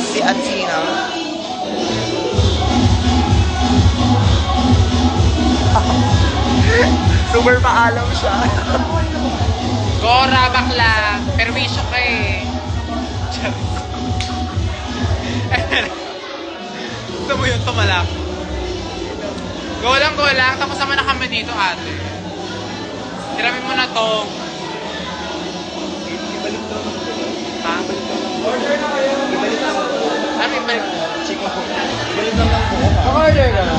Si Athena. Super paalam siya. Gora, bakla. Perwisyo ka eh. Gusto mo yun, tumalak. Go lang. Tapos naman na kami dito, ate. Tiramin mo na to. Ha? Order na kayo. Ibalik na. Ano ibalik? Chico. Ibalik na lang po. Order ka na.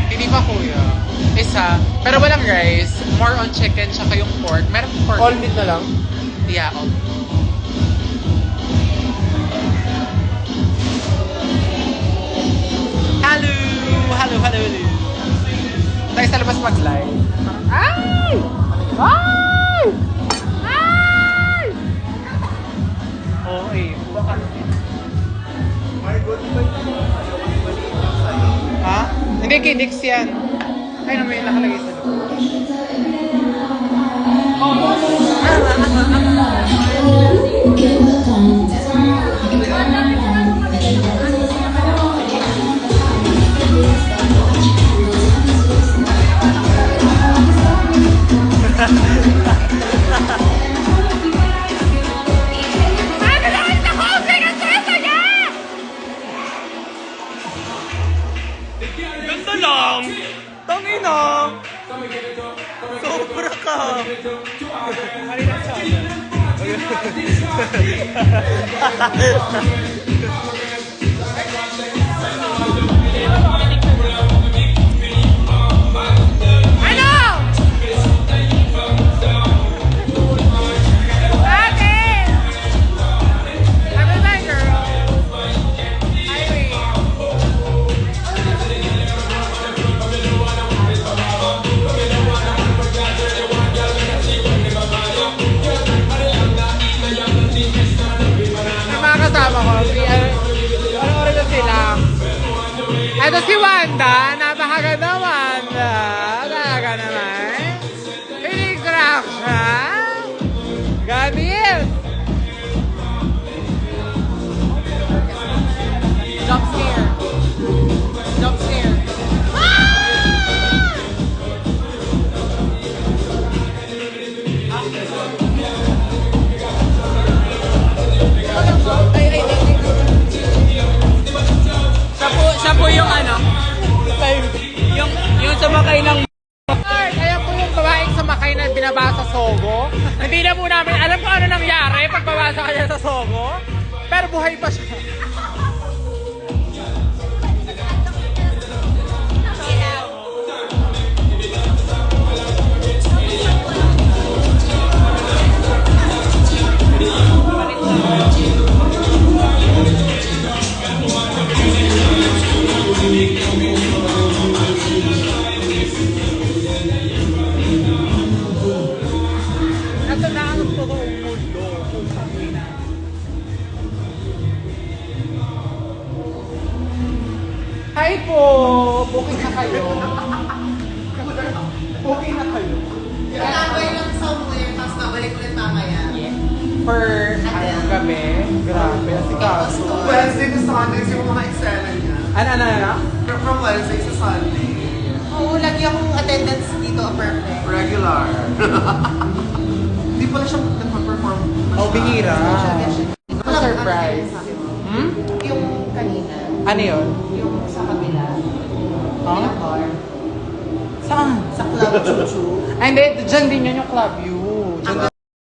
Hindi pa, kuya. Isa. Pero walang rice. More on chicken, tsaka yung pork. Meron pork. All meat na lang. Yeah, all. Hello. Tayo sa labas mag-live. Ay! Oo eh. Ha? Hindi, Kidix yan. Ay, may nakalagay sa loob. Ganda lang! Tangina! Sobra ka! Halina sa ito si Wanda, napakaganda Wanda. Talaga naman. Pinigraph siya. Gamil. Jump scare. Siya po yung ano, yung sumakay ng kaya po yung babaeng sumakay na binaba sa Sogo. Hindi na po namin alam kung ano nangyari pag babasa kanya sa Sogo. Pero buhay pa siya. Ito na ang totoong mundo. Hi po! Booking na kayo. Booking na kayo. Nagaway lang somewhere, tapos nabalik ulit mamaya. Per gabi. Grabe. Asikaso. Wednesday to Sunday, yung mga eksena niya. Ano? From Wednesday to Sunday. Oo, lagi akong attendance dito, perfect. Regular. Hindi pala siya nagpa-perform. Oh, bihira. Surprise. Hmm? Yung kanina, Ano yun? yung sa kabila, Huh? yung bar, Saan? sa Club Chuchu. Ay, hindi. Diyan din yun yung Club U.